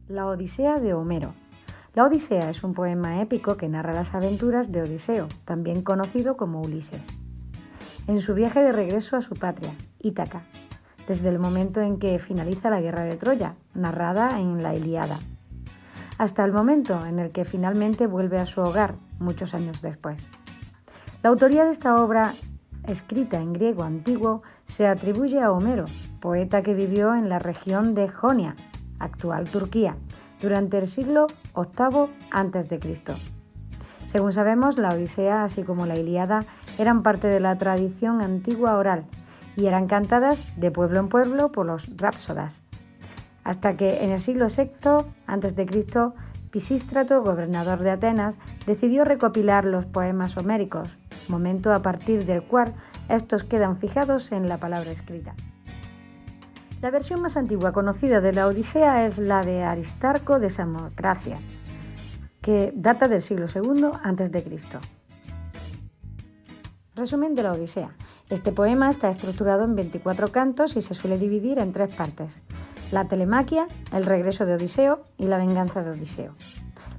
La Odisea de Homero. La Odisea es un poema épico que narra las aventuras de Odiseo, también conocido como Ulises, en su viaje de regreso a su patria, Ítaca, desde el momento en que finaliza la guerra de Troya, narrada en la Ilíada, hasta el momento en el que finalmente vuelve a su hogar, muchos años después. La autoría de esta obra, escrita en griego antiguo, se atribuye a Homero, poeta que vivió en la región de Jonia, actual Turquía, durante el siglo VIII a.C. Según sabemos, la Odisea, así como la Ilíada, eran parte de la tradición antigua oral y eran cantadas de pueblo en pueblo por los rapsodas, hasta que en el siglo VI a.C., Pisístrato, gobernador de Atenas, decidió recopilar los poemas homéricos, momento a partir del cual estos quedan fijados en la palabra escrita. La versión más antigua conocida de la Odisea es la de Aristarco de Samotracia, que data del siglo II a.C. Resumen de la Odisea. Este poema está estructurado en 24 cantos y se suele dividir en 3 partes: la telemaquia, el regreso de Odiseo y la venganza de Odiseo.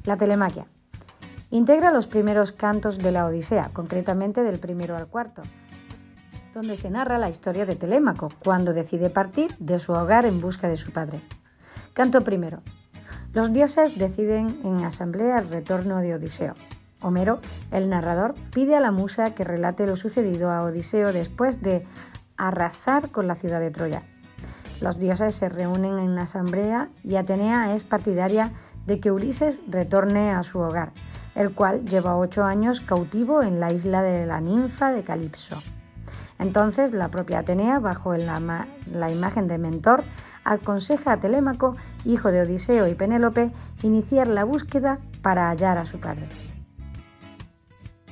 La telemaquia integra los primeros cantos de la Odisea, concretamente del primero al cuarto, donde se narra la historia de Telémaco, cuando decide partir de su hogar en busca de su padre. Canto primero. Los dioses deciden en asamblea el retorno de Odiseo. Homero, el narrador, pide a la musa que relate lo sucedido a Odiseo después de arrasar con la ciudad de Troya. Los dioses se reúnen en asamblea y Atenea es partidaria de que Ulises retorne a su hogar, el cual lleva 8 años cautivo en la isla de la ninfa de Calipso. Entonces la propia Atenea, bajo la imagen de mentor, aconseja a Telémaco, hijo de Odiseo y Penélope, iniciar la búsqueda para hallar a su padre.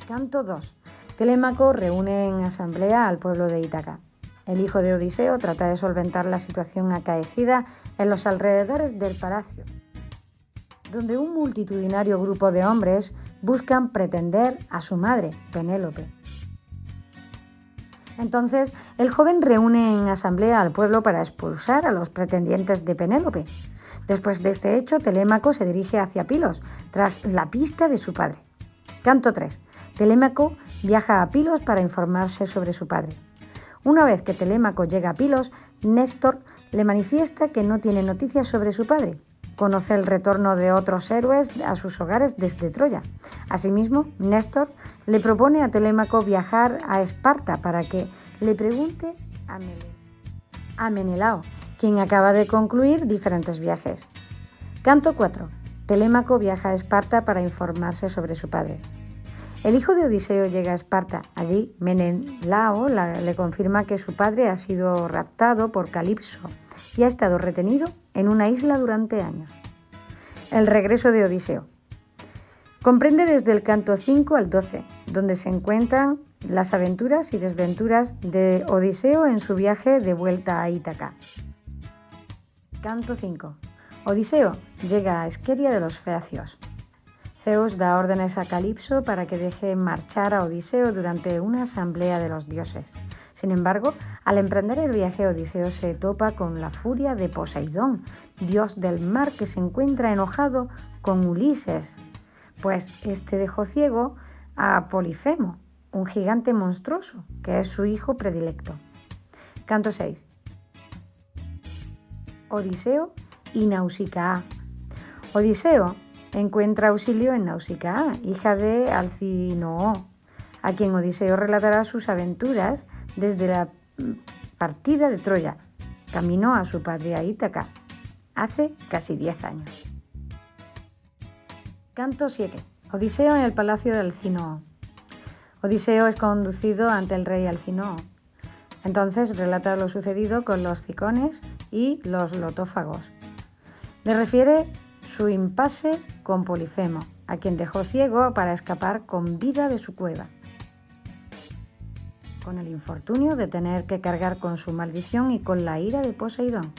Canto 2. Telémaco reúne en asamblea al pueblo de Ítaca. El hijo de Odiseo trata de solventar la situación acaecida en los alrededores del palacio, donde un multitudinario grupo de hombres buscan pretender a su madre, Penélope. Entonces, el joven reúne en asamblea al pueblo para expulsar a los pretendientes de Penélope. Después de este hecho, Telémaco se dirige hacia Pilos, tras la pista de su padre. Canto 3. Telémaco viaja a Pilos para informarse sobre su padre. Una vez que Telémaco llega a Pilos, Néstor le manifiesta que no tiene noticias sobre su padre. Conoce el retorno de otros héroes a sus hogares desde Troya. Asimismo, Néstor le propone a Telémaco viajar a Esparta para que le pregunte a Menelao, quien acaba de concluir diferentes viajes. Canto 4. Telémaco viaja a Esparta para informarse sobre su padre. El hijo de Odiseo llega a Esparta. Allí, Menelao le confirma que su padre ha sido raptado por Calipso y ha estado retenido en una isla durante años. El regreso de Odiseo. Comprende desde el canto 5 al 12, donde se encuentran las aventuras y desventuras de Odiseo en su viaje de vuelta a Ítaca. Canto 5. Odiseo llega a Esqueria de los Feacios. Zeus da órdenes a Calipso para que deje marchar a Odiseo durante una asamblea de los dioses. Sin embargo, al emprender el viaje, Odiseo se topa con la furia de Poseidón, dios del mar, que se encuentra enojado con Ulises, pues este dejó ciego a Polifemo, un gigante monstruoso, que es su hijo predilecto. Canto 6. Odiseo y Nausicaa. Odiseo encuentra auxilio en Nausicaa, hija de Alcinoo, a quien Odiseo relatará sus aventuras desde la partida de Troya, camino a su patria Ítaca, hace casi 10 años. Canto 7. Odiseo en el palacio de Alcinoo. Odiseo es conducido ante el rey Alcinoo. Entonces relata lo sucedido con los cicones y los lotófagos. Le refiere su impasse con Polifemo, a quien dejó ciego para escapar con vida de su cueva, con el infortunio de tener que cargar con su maldición y con la ira de Poseidón.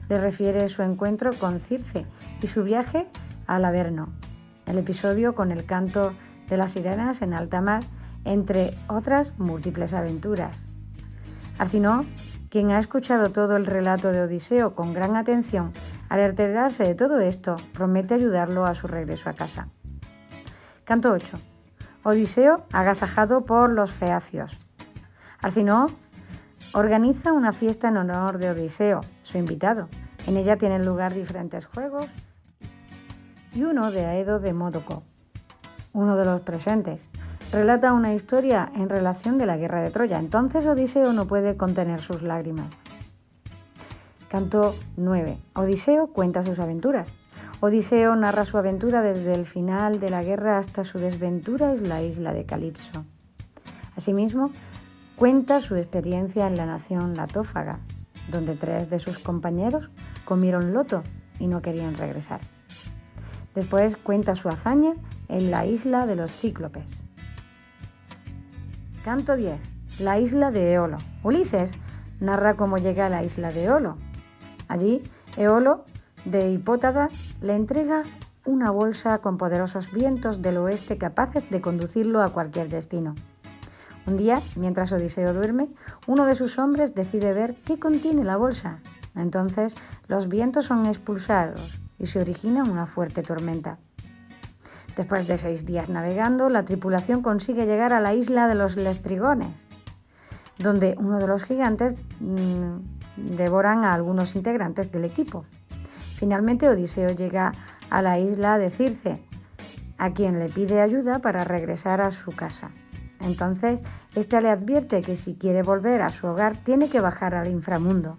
Le refiere su encuentro con Circe y su viaje al Averno, el episodio con el canto de las sirenas en alta mar, entre otras múltiples aventuras. Alcinoo, quien ha escuchado todo el relato de Odiseo con gran atención, Al enterarse de todo esto, promete ayudarlo a su regreso a casa. Canto 8. Odiseo agasajado por los feacios. Alcinoo organiza una fiesta en honor de Odiseo, su invitado. En ella tienen lugar diferentes juegos y uno de Aedo de Módoco, uno de los presentes. Relata una historia en relación de la guerra de Troya. Entonces Odiseo no puede contener sus lágrimas. Canto 9. Odiseo cuenta sus aventuras. Odiseo narra su aventura desde el final de la guerra hasta su desventura en la isla de Calipso. Asimismo, cuenta su experiencia en la nación latófaga, donde 3 de sus compañeros comieron loto y no querían regresar. Después cuenta su hazaña en la isla de los cíclopes. Canto 10. La isla de Eolo. Ulises narra cómo llega a la isla de Eolo. Allí, Eolo, de Hipótada, le entrega una bolsa con poderosos vientos del oeste capaces de conducirlo a cualquier destino. Un día, mientras Odiseo duerme, uno de sus hombres decide ver qué contiene la bolsa. Entonces, los vientos son expulsados y se origina una fuerte tormenta. Después de 6 días navegando, la tripulación consigue llegar a la isla de los Lestrigones, donde uno de los gigantes devoran a algunos integrantes del equipo. Finalmente, Odiseo llega a la isla de Circe, a quien le pide ayuda para regresar a su casa. Entonces, éste le advierte que si quiere volver a su hogar, tiene que bajar al inframundo.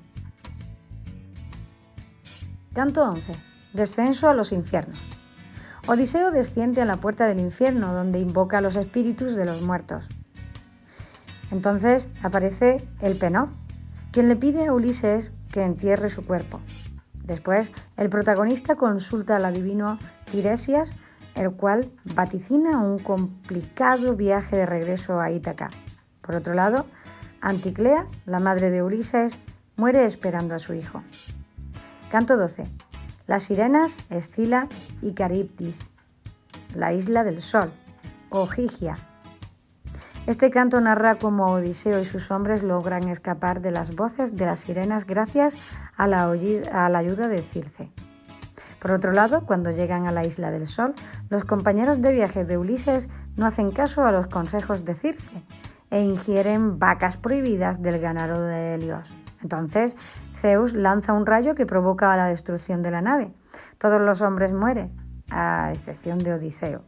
Canto 11. Descenso a los infiernos. Odiseo desciende a la puerta del infierno, donde invoca a los espíritus de los muertos. Entonces aparece el Penor, quien le pide a Ulises que entierre su cuerpo. Después, el protagonista consulta al adivino Tiresias, el cual vaticina un complicado viaje de regreso a Ítaca. Por otro lado, Anticlea, la madre de Ulises, muere esperando a su hijo. Canto 12. Las sirenas Escila y Caribdis, la isla del sol, o Gigia. Este canto narra cómo Odiseo y sus hombres logran escapar de las voces de las sirenas gracias a la ayuda de Circe. Por otro lado, cuando llegan a la isla del sol, los compañeros de viaje de Ulises no hacen caso a los consejos de Circe e ingieren vacas prohibidas del ganado de Helios. Entonces, Zeus lanza un rayo que provoca la destrucción de la nave. Todos los hombres mueren, a excepción de Odiseo.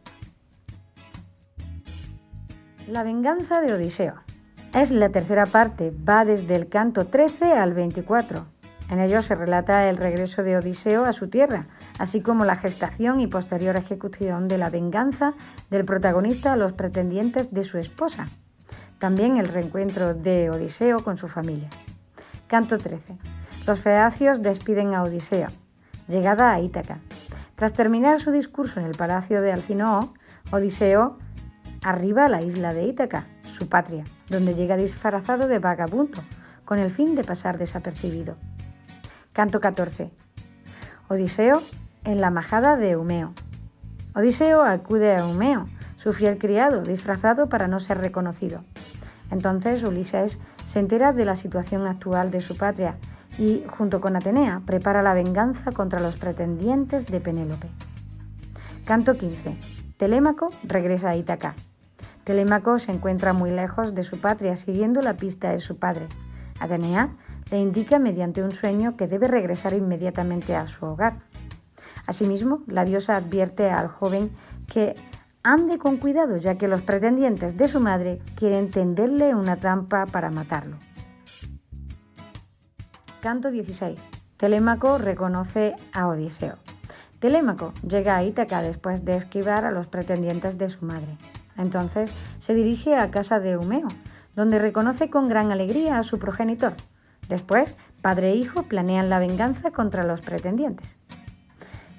La venganza de Odiseo. Es la tercera parte, va desde el canto 13 al 24. En ello se relata el regreso de Odiseo a su tierra, así como la gestación y posterior ejecución de la venganza del protagonista a los pretendientes de su esposa. También el reencuentro de Odiseo con su familia. Canto 13. Los feacios despiden a Odiseo. Llegada a Ítaca. Tras terminar su discurso en el palacio de Alcinoo, Odiseo arriba a la isla de Ítaca, su patria, donde llega disfrazado de vagabundo, con el fin de pasar desapercibido. Canto 14. Odiseo en la majada de Eumeo. Odiseo acude a Eumeo, su fiel criado, disfrazado para no ser reconocido. Entonces Ulises se entera de la situación actual de su patria y, junto con Atenea, prepara la venganza contra los pretendientes de Penélope. Canto 15. Telémaco regresa a Ítaca. Telémaco se encuentra muy lejos de su patria, siguiendo la pista de su padre. Atenea le indica mediante un sueño que debe regresar inmediatamente a su hogar. Asimismo, la diosa advierte al joven que ande con cuidado, ya que los pretendientes de su madre quieren tenderle una trampa para matarlo. Canto 16. Telémaco reconoce a Odiseo. Telémaco llega a Ítaca después de esquivar a los pretendientes de su madre. Entonces se dirige a casa de Eumeo, donde reconoce con gran alegría a su progenitor. Después, padre e hijo planean la venganza contra los pretendientes.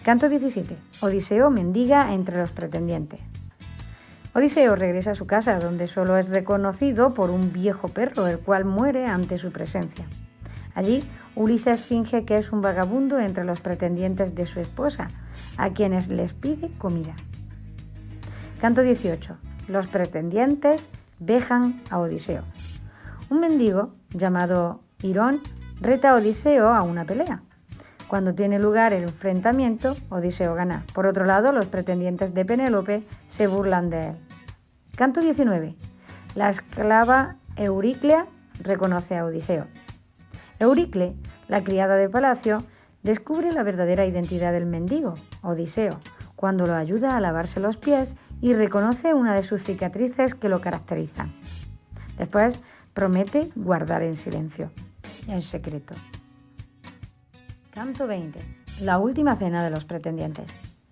Canto 17. Odiseo mendiga entre los pretendientes. Odiseo regresa a su casa, donde solo es reconocido por un viejo perro, el cual muere ante su presencia. Allí, Ulises finge que es un vagabundo entre los pretendientes de su esposa, a quienes les pide comida. Canto 18. Los pretendientes vejan a Odiseo. Un mendigo, llamado Hirón, reta a Odiseo a una pelea. Cuando tiene lugar el enfrentamiento, Odiseo gana. Por otro lado, los pretendientes de Penélope se burlan de él. Canto 19. La esclava Euriclea reconoce a Odiseo. Euricle, la criada de palacio, descubre la verdadera identidad del mendigo, Odiseo, cuando lo ayuda a lavarse los pies y reconoce una de sus cicatrices que lo caracterizan. Después promete guardar en silencio, en secreto. Canto 20. La última cena de los pretendientes.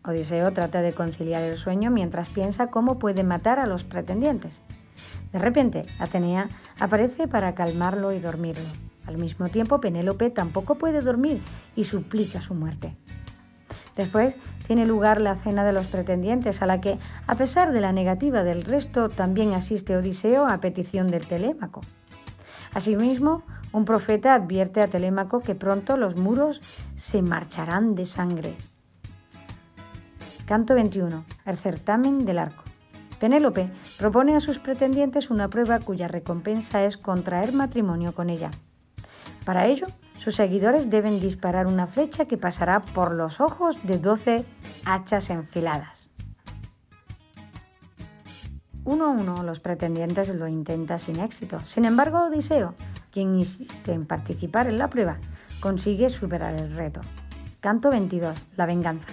Odiseo trata de conciliar el sueño mientras piensa cómo puede matar a los pretendientes. De repente, Atenea aparece para calmarlo y dormirlo. Al mismo tiempo, Penélope tampoco puede dormir y suplica su muerte. Después tiene lugar la cena de los pretendientes, a la que, a pesar de la negativa del resto, también asiste Odiseo a petición del Telémaco. Asimismo, un profeta advierte a Telémaco que pronto los muros se marcharán de sangre. Canto 21. El certamen del arco. Penélope propone a sus pretendientes una prueba cuya recompensa es contraer matrimonio con ella. Para ello, sus seguidores deben disparar una flecha que pasará por los ojos de 12 hachas enfiladas. Uno a uno, los pretendientes lo intentan sin éxito. Sin embargo, Odiseo, quien insiste en participar en la prueba, consigue superar el reto. Canto 22. La venganza.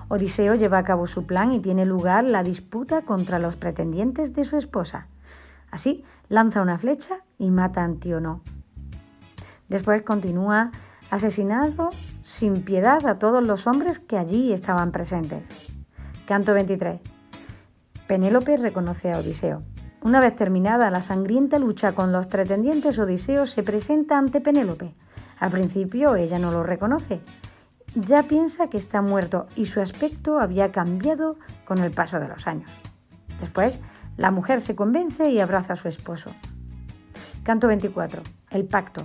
Odiseo lleva a cabo su plan y tiene lugar la disputa contra los pretendientes de su esposa. Así, lanza una flecha y mata a Antíono. Después continúa asesinando sin piedad a todos los hombres que allí estaban presentes. Canto 23. Penélope reconoce a Odiseo. Una vez terminada la sangrienta lucha con los pretendientes, Odiseo se presenta ante Penélope. Al principio ella no lo reconoce. Ya piensa que está muerto y su aspecto había cambiado con el paso de los años. Después, la mujer se convence y abraza a su esposo. Canto 24. El pacto.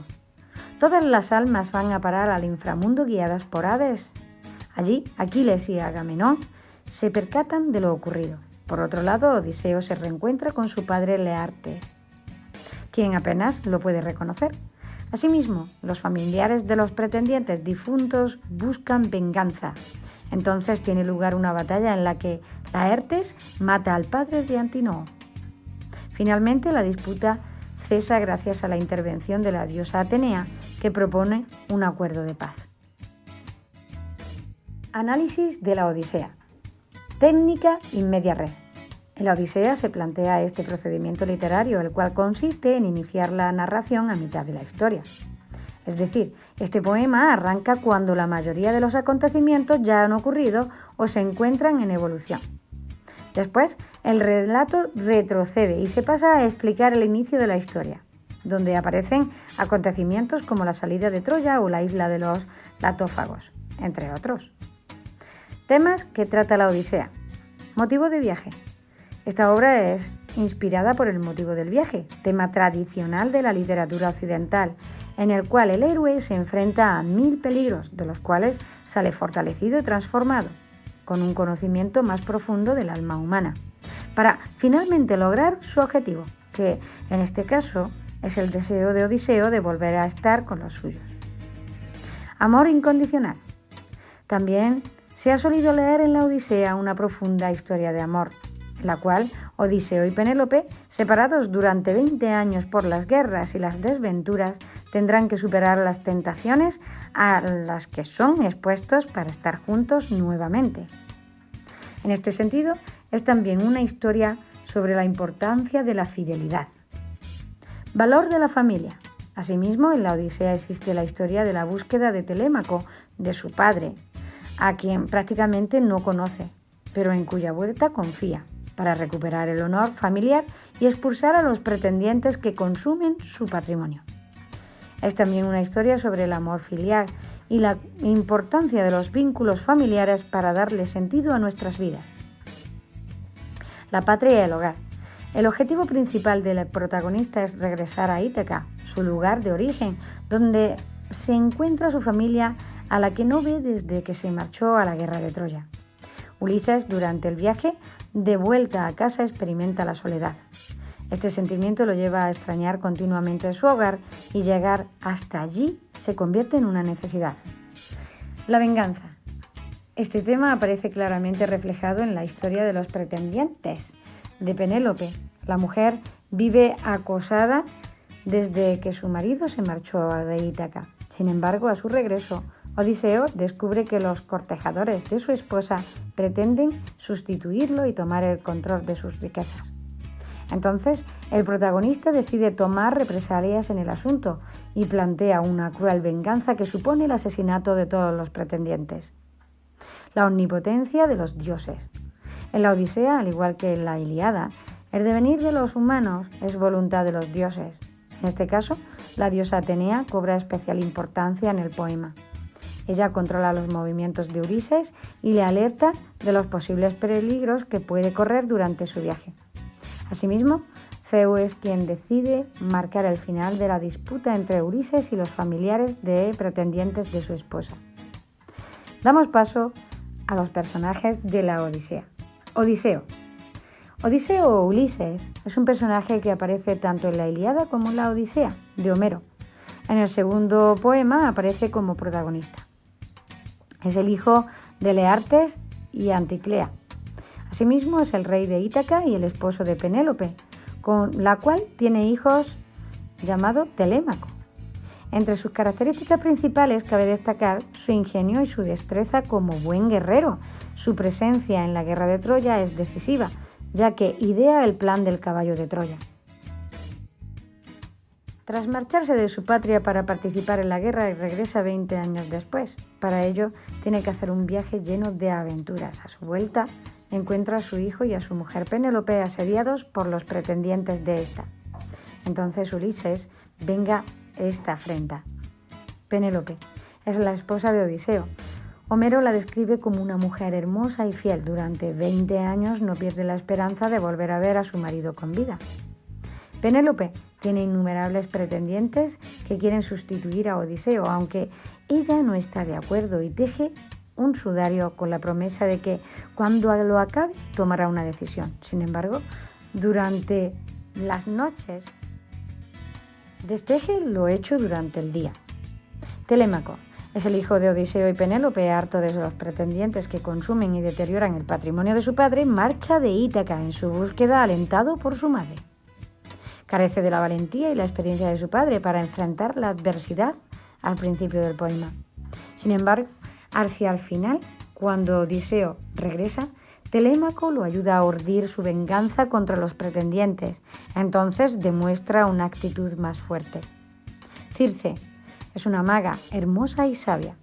Todas las almas van a parar al inframundo guiadas por Hades. Allí, Aquiles y Agamenón se percatan de lo ocurrido. Por otro lado, Odiseo se reencuentra con su padre Laertes, quien apenas lo puede reconocer. Asimismo, los familiares de los pretendientes difuntos buscan venganza. Entonces tiene lugar una batalla en la que Laertes mata al padre de Antíono. Finalmente, la disputa cesa gracias a la intervención de la diosa Atenea, que propone un acuerdo de paz. Análisis de la Odisea. Técnica in media res. En la Odisea se plantea este procedimiento literario, el cual consiste en iniciar la narración a mitad de la historia. Es decir, este poema arranca cuando la mayoría de los acontecimientos ya han ocurrido o se encuentran en evolución. Después, el relato retrocede y se pasa a explicar el inicio de la historia, donde aparecen acontecimientos como la salida de Troya o la isla de los latófagos, entre otros. Temas que trata la Odisea. Motivo de viaje. Esta obra es inspirada por el motivo del viaje, tema tradicional de la literatura occidental, en el cual el héroe se enfrenta a 1000 peligros, de los cuales sale fortalecido y transformado, con un conocimiento más profundo del alma humana, para finalmente lograr su objetivo, que en este caso es el deseo de Odiseo de volver a estar con los suyos. Amor incondicional. También se ha solido leer en la Odisea una profunda historia de amor, en la cual Odiseo y Penélope, separados durante 20 años por las guerras y las desventuras, tendrán que superar las tentaciones a las que son expuestos para estar juntos nuevamente. En este sentido, es también una historia sobre la importancia de la fidelidad. Valor de la familia. Asimismo, en la Odisea existe la historia de la búsqueda de Telémaco, de su padre, a quien prácticamente no conoce, pero en cuya vuelta confía, para recuperar el honor familiar y expulsar a los pretendientes que consumen su patrimonio. Es también una historia sobre el amor filial y la importancia de los vínculos familiares para darle sentido a nuestras vidas. La patria y el hogar. El objetivo principal del protagonista es regresar a Ítaca, su lugar de origen, donde se encuentra su familia a la que no ve desde que se marchó a la guerra de Troya. Ulises, durante el viaje de vuelta a casa, experimenta la soledad. Este sentimiento lo lleva a extrañar continuamente su hogar y llegar hasta allí se convierte en una necesidad. La venganza. Este tema aparece claramente reflejado en la historia de los pretendientes de Penélope. La mujer vive acosada desde que su marido se marchó de Ítaca. Sin embargo, a su regreso, Odiseo descubre que los cortejadores de su esposa pretenden sustituirlo y tomar el control de sus riquezas. Entonces, el protagonista decide tomar represalias en el asunto y plantea una cruel venganza que supone el asesinato de todos los pretendientes. La omnipotencia de los dioses. En la Odisea, al igual que en la Ilíada, el devenir de los humanos es voluntad de los dioses. En este caso, la diosa Atenea cobra especial importancia en el poema. Ella controla los movimientos de Ulises y le alerta de los posibles peligros que puede correr durante su viaje. Asimismo, Zeus es quien decide marcar el final de la disputa entre Ulises y los familiares de pretendientes de su esposa. Damos paso a los personajes de la Odisea. Odiseo. Odiseo o Ulises es un personaje que aparece tanto en la Ilíada como en la Odisea de Homero. En el segundo poema aparece como protagonista. Es el hijo de Leartes y Anticlea. Asimismo, es el rey de Ítaca y el esposo de Penélope, con la cual tiene hijos llamado Telémaco. Entre sus características principales cabe destacar su ingenio y su destreza como buen guerrero. Su presencia en la guerra de Troya es decisiva, ya que idea el plan del caballo de Troya. Tras marcharse de su patria para participar en la guerra, regresa 20 años después. Para ello, tiene que hacer un viaje lleno de aventuras. A su vuelta, encuentra a su hijo y a su mujer Penélope asediados por los pretendientes de esta. Entonces Ulises venga esta afrenta. Penélope es la esposa de Odiseo. Homero la describe como una mujer hermosa y fiel. Durante 20 años no pierde la esperanza de volver a ver a su marido con vida. Penélope tiene innumerables pretendientes que quieren sustituir a Odiseo, aunque ella no está de acuerdo y teje un sudario con la promesa de que cuando lo acabe tomará una decisión. Sin embargo, durante las noches desteje lo hecho durante el día. Telémaco es el hijo de Odiseo y Penélope, harto de los pretendientes que consumen y deterioran el patrimonio de su padre, marcha de Ítaca en su búsqueda alentado por su madre. Carece de la valentía y la experiencia de su padre para enfrentar la adversidad al principio del poema. Sin embargo, hacia el final, cuando Odiseo regresa, Telémaco lo ayuda a urdir su venganza contra los pretendientes. Entonces demuestra una actitud más fuerte. Circe es una maga hermosa y sabia.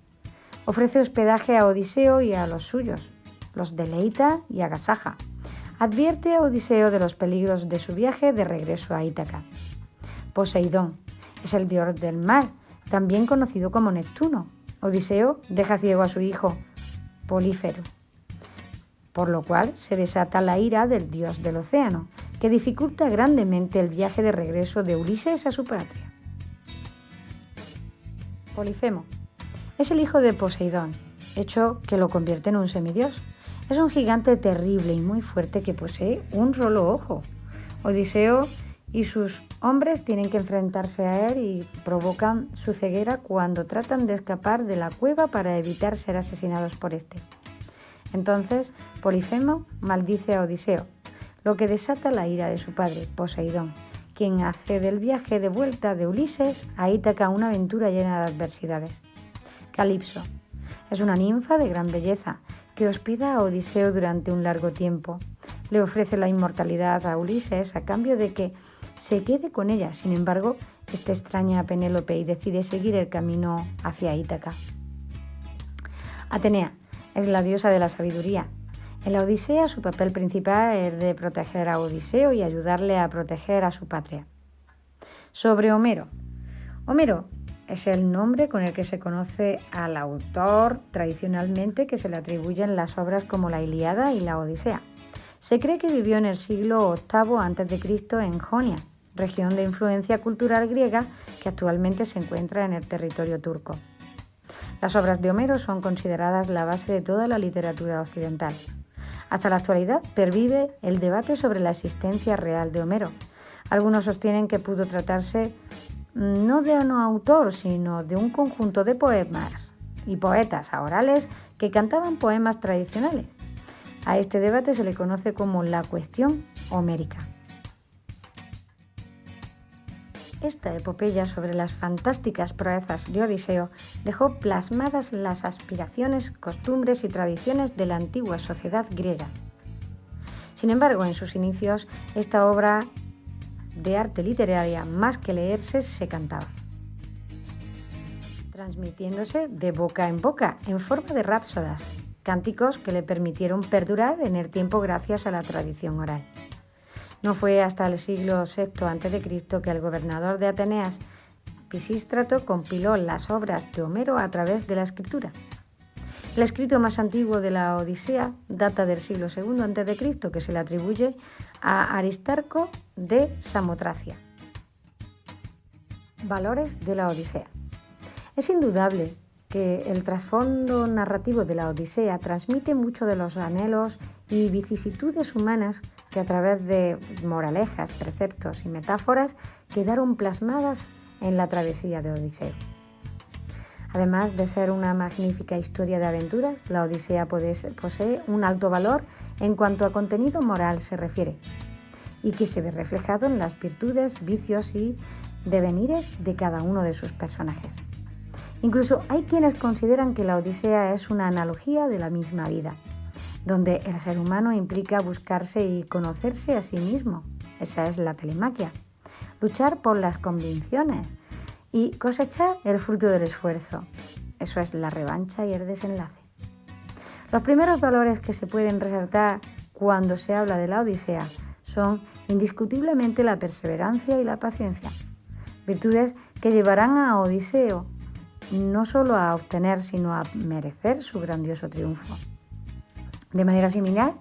Ofrece hospedaje a Odiseo y a los suyos. Los deleita y agasaja. Advierte a Odiseo de los peligros de su viaje de regreso a Ítaca. Poseidón es el dios del mar, también conocido como Neptuno. Odiseo deja ciego a su hijo, Polífero, por lo cual se desata la ira del dios del océano, que dificulta grandemente el viaje de regreso de Ulises a su patria. Polifemo es el hijo de Poseidón, hecho que lo convierte en un semidios. Es un gigante terrible y muy fuerte que posee un solo ojo. Odiseo y sus hombres tienen que enfrentarse a él y provocan su ceguera cuando tratan de escapar de la cueva para evitar ser asesinados por este. Entonces, Polifemo maldice a Odiseo, lo que desata la ira de su padre, Poseidón, quien hace del viaje de vuelta de Ulises a Ítaca una aventura llena de adversidades. Calipso es una ninfa de gran belleza que hospeda a Odiseo durante un largo tiempo. Le ofrece la inmortalidad a Ulises a cambio de que se quede con ella. Sin embargo, este extraña a Penélope y decide seguir el camino hacia Ítaca. Atenea es la diosa de la sabiduría. En la Odisea su papel principal es de proteger a Odiseo y ayudarle a proteger a su patria. Sobre Homero. Homero es el nombre con el que se conoce al autor tradicionalmente que se le atribuyen las obras como la Ilíada y la Odisea. Se cree que vivió en el siglo VIII a.C. en Jonia, región de influencia cultural griega que actualmente se encuentra en el territorio turco. Las obras de Homero son consideradas la base de toda la literatura occidental. Hasta la actualidad pervive el debate sobre la existencia real de Homero. Algunos sostienen que pudo tratarse no de un autor, sino de un conjunto de poemas y poetas orales que cantaban poemas tradicionales. A este debate se le conoce como la cuestión homérica. Esta epopeya sobre las fantásticas proezas de Odiseo dejó plasmadas las aspiraciones, costumbres y tradiciones de la antigua sociedad griega. Sin embargo, en sus inicios, esta obra de arte literaria, más que leerse, se cantaba, transmitiéndose de boca en boca en forma de rápsodas, cánticos que le permitieron perdurar en el tiempo gracias a la tradición oral. No fue hasta el siglo VI a.C. que el gobernador de Atenas, Pisístrato, compiló las obras de Homero a través de la escritura. El escrito más antiguo de la Odisea data del siglo II a.C., que se le atribuye a Aristarco de Samotracia. Valores de la Odisea. Es indudable que el trasfondo narrativo de la Odisea transmite mucho de los anhelos y vicisitudes humanas que a través de moralejas, preceptos y metáforas quedaron plasmadas en la travesía de Odiseo. Además de ser una magnífica historia de aventuras, la Odisea posee un alto valor en cuanto a contenido moral se refiere, y que se ve reflejado en las virtudes, vicios y devenires de cada uno de sus personajes. Incluso hay quienes consideran que la Odisea es una analogía de la misma vida, donde el ser humano implica buscarse y conocerse a sí mismo. Esa es la telemaquia. Luchar por las convicciones y cosechar el fruto del esfuerzo. Eso es la revancha y el desenlace. Los primeros valores que se pueden resaltar cuando se habla de la Odisea son indiscutiblemente la perseverancia y la paciencia, virtudes que llevarán a Odiseo no solo a obtener, sino a merecer su grandioso triunfo. De manera similar,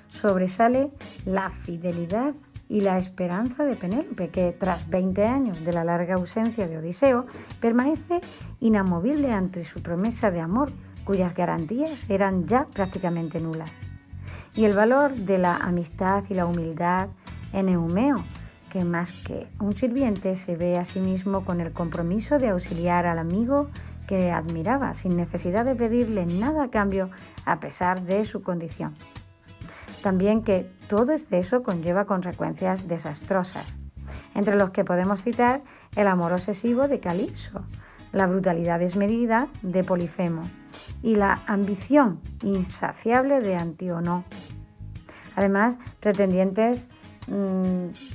sobresale la fidelidad y la esperanza de Penélope, que tras 20 años de la larga ausencia de Odiseo, permanece inamovible ante su promesa de amor, cuyas garantías eran ya prácticamente nulas. Y el valor de la amistad y la humildad en Eumeo, que más que un sirviente se ve a sí mismo con el compromiso de auxiliar al amigo que admiraba, sin necesidad de pedirle nada a cambio, a pesar de su condición. También que todo exceso conlleva consecuencias desastrosas, entre los que podemos citar el amor obsesivo de Calipso, la brutalidad desmedida de Polifemo y la ambición insaciable de Antíono. Además, pretendientes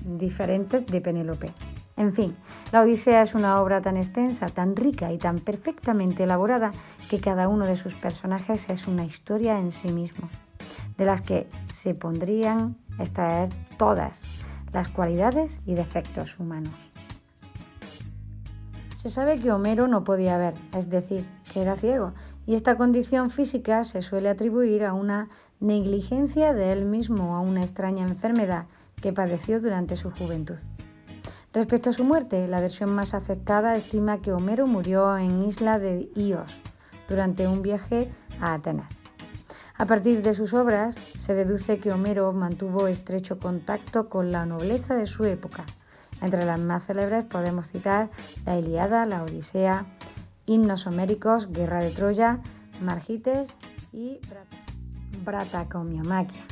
diferentes de Penélope. En fin, la Odisea es una obra tan extensa, tan rica y tan perfectamente elaborada que cada uno de sus personajes es una historia en sí mismo, de las que se podrían extraer todas las cualidades y defectos humanos. Se sabe que Homero no podía ver, es decir, que era ciego, y esta condición física se suele atribuir a una negligencia de él mismo o a una extraña enfermedad que padeció durante su juventud. Respecto a su muerte, la versión más aceptada estima que Homero murió en Isla de Ios durante un viaje a Atenas. A partir de sus obras, se deduce que Homero mantuvo estrecho contacto con la nobleza de su época. Entre las más célebres podemos citar la Ilíada, la Odisea, himnos homéricos, Guerra de Troya, Margites y Bratacomiomaquia.